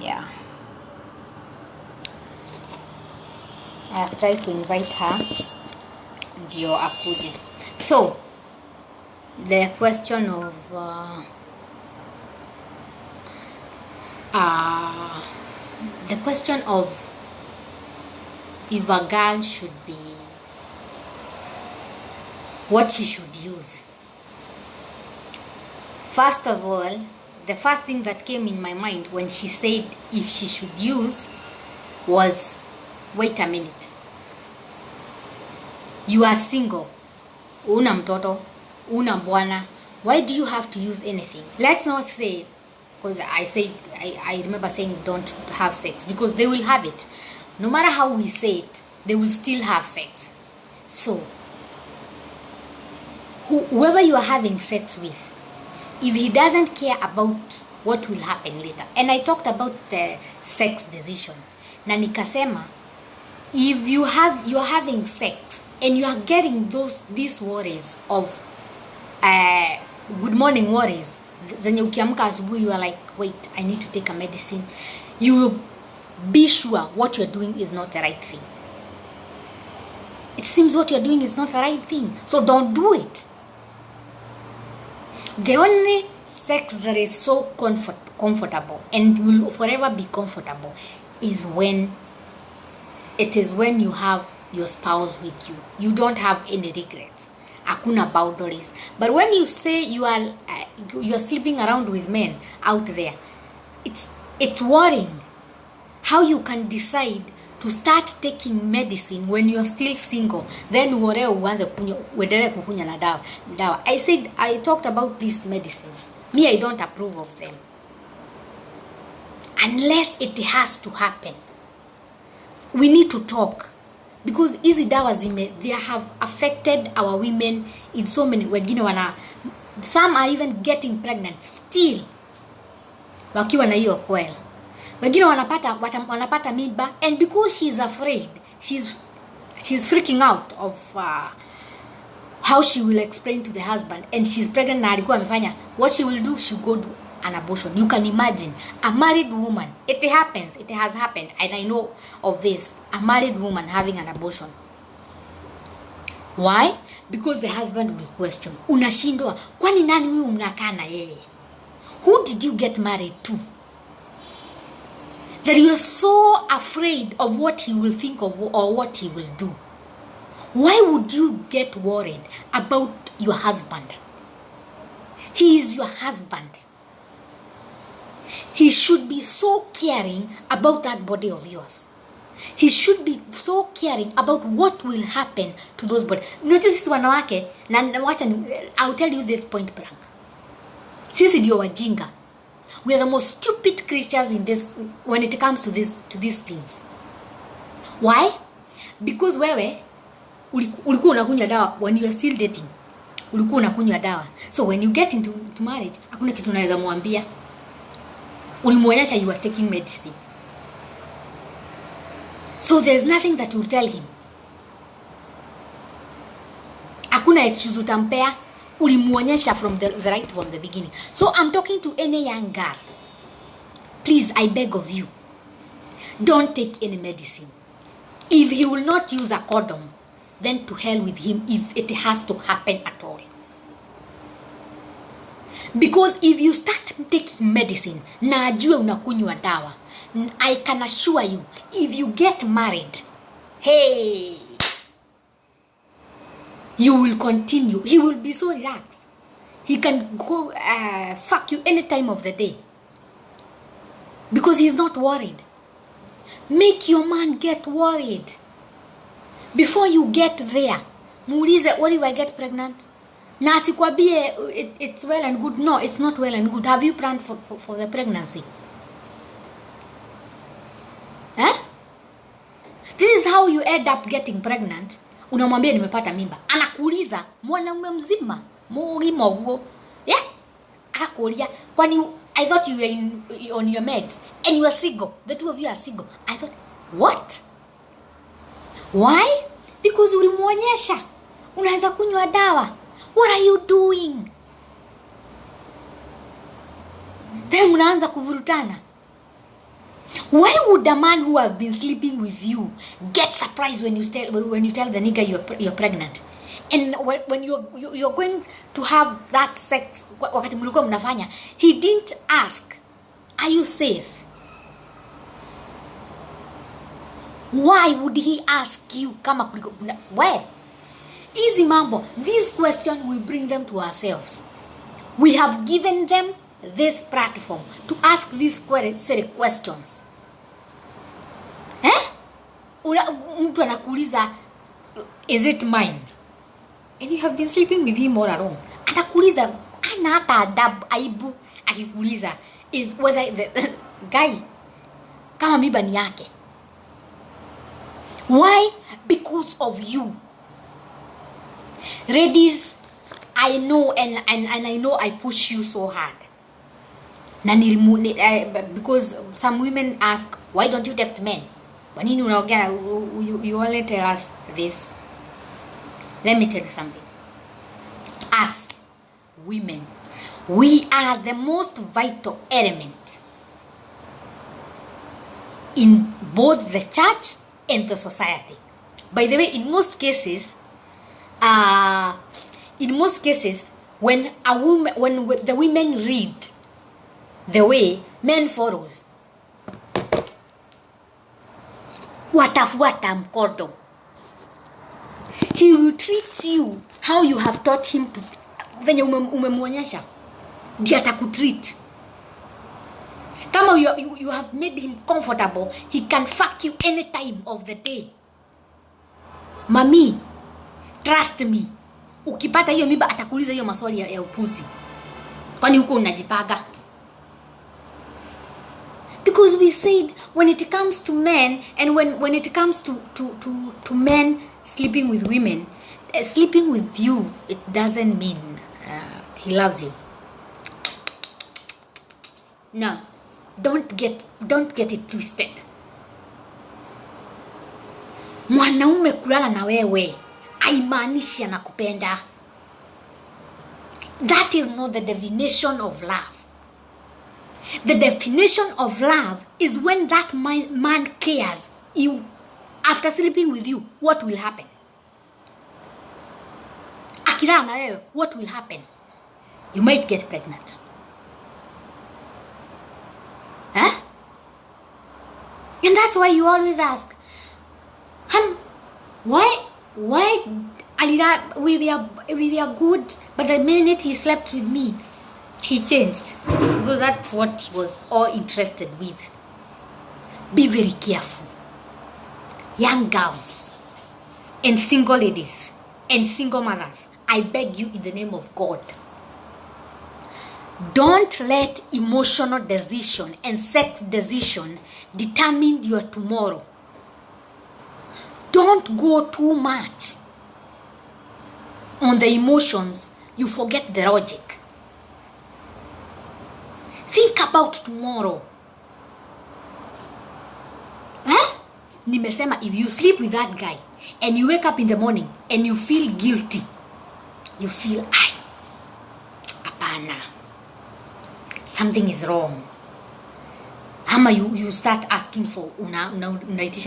Yeah. I have tried to invite her. Ndio akuje. So, the question of if a girl should be what she should use. First of all, the first thing that came in my mind when she said if she should use was, wait a minute. You are single. Una mtoto, una bwana. Why do you have to use anything? Let's not say, because I remember saying don't have sex, because they will have it. No matter how we say it, they will still have sex. So, whoever you are having sex with, if he doesn't care about what will happen later, and I talked about sex decision, na nikasema, if you are having sex and you are getting these worries of good morning worries, zenye ukiamka asubuhi you are like, wait, I need to take a medicine, you will be sure what you're doing is not the right thing. It seems what you're doing is not the right thing, so don't do it. The only sex that is so comfortable and will forever be comfortable is when you have your spouse with you. You don't have any regrets. Hakuna boundaries. But when you say you are sleeping around with men out there, it's worrying how you can decide to start taking medicine when you're still single, then uendelee kukunya na dawa. I talked about these medicines. Me, I don't approve of them unless it has to happen. We need to talk, because hizi dawa they have affected our women in so many. Some are even getting pregnant still wakiwa na hiyo coil. Wengine wanapata mimba, and because she's afraid, she's freaking out of how she will explain to the husband, and she's pregnant na alikuwa amefanya, what she will do, she go do an abortion. You can imagine a married woman. It happens. It has happened, and I know of this. A married woman having an abortion. Why? Because the husband will question, unashindwa, kwani nani huyu mnakaa na yeye? Who did you get married to? That you are so afraid of what he will think of or what he will do. Why would you get worried about your husband? He is your husband. He should be so caring about that body of yours. He should be so caring about what will happen to those bodies. Notice sisi wanawake, I'll tell you this point blank. Sisi ndio wajinga. We are the most stupid creatures in this when it comes to these things. Why? Because wewe ulikuwa unakunywa dawa when you are still dating. Ulikuwa unakunywa dawa. So when you get into marriage, hakuna kitu unaweza muambia. Ulimuonyesha you are taking medicine. So there's nothing that you will tell him. Hakuna excuse utampea. Ulimuonyesha from the beginning. So I'm talking to any young girl. Please, I beg of you, don't take any medicine. If he will not use a condom, then to hell with him if it has to happen at all. Because if you start taking medicine, na ajue unakunywa dawa, I can assure you, if you get married, hey, you will continue. He will be so relaxed. He can go fuck you any time of the day. Because he's not worried. Make your man get worried. Before you get there, muulize, what if I get pregnant? Na asikwambie it's well and good. No, it's not well and good. Have you planned for the pregnancy? This is how you end up getting pregnant. Unamwambia nimepata mimba. Anakuuliza, mwanaume mzima, mugima ugo. Yeah? Akakuuliza, kwani I thought you were on your meds and you are single. The two of you are single. I thought, what? Why? Because ulimuonyesha unaweza kunywa dawa. What are you doing? Then unaanza kuvurutana. Why would a man who have been sleeping with you get surprised when you tell the nigga you're pregnant? And when you're going to have that sex, wakati mlikuwa mnafanya, he didn't ask, are you safe? Why would he ask you kama kuliko where? Easy mambo. These questions we bring them to ourselves. We have given them this platform to ask these questions. Mtu anakuuliza, is it mine? And you have been sleeping with him all along. Anakuuliza, ana hata adabu, aibu akikuuliza is whether the guy kama miba ni yake. Why? Because of you. Ladies, I know and I know I push you so hard. Because some women ask, why don't you date men? You only tell us this. Let me tell you something. Us women, we are the most vital element in both the church and the society. By the way, in most cases, when the women read the way, men follows. Watafuata mkondo. He will treat you how you have taught him to. Venye umemwonyesha ndiye atakutreat. Kama you have made him comfortable, he can fuck you any time of the day. Mami, trust me. Ukipata hiyo miba atakuuliza hiyo maswali ya upuzi. Kwani huko unajipaga? Because we said when it comes to men and when it comes to men sleeping with women, sleeping with you, it doesn't mean he loves you. No, don't get it twisted. Mwanaume kulala na wewe haimaanishi anakupenda. That is not the definition of love. The definition of love is when that man cares. After sleeping with you, what will happen? Akilala na wewe, what will happen? You might get pregnant. And that's why you always ask, why Alida, we were good, but the minute he slept with me, he changed. Because that's what he was all interested with. Be very careful. Young girls and single ladies and single mothers, I beg you in the name of God, don't let emotional decision and sex decision determine your tomorrow. Don't go too much on the emotions, you forget the logic. Think about tomorrow. Nimesema, if you sleep with that guy and you wake up in the morning and you feel guilty, you feel, apana, something is wrong. Ama you start asking for unaitisha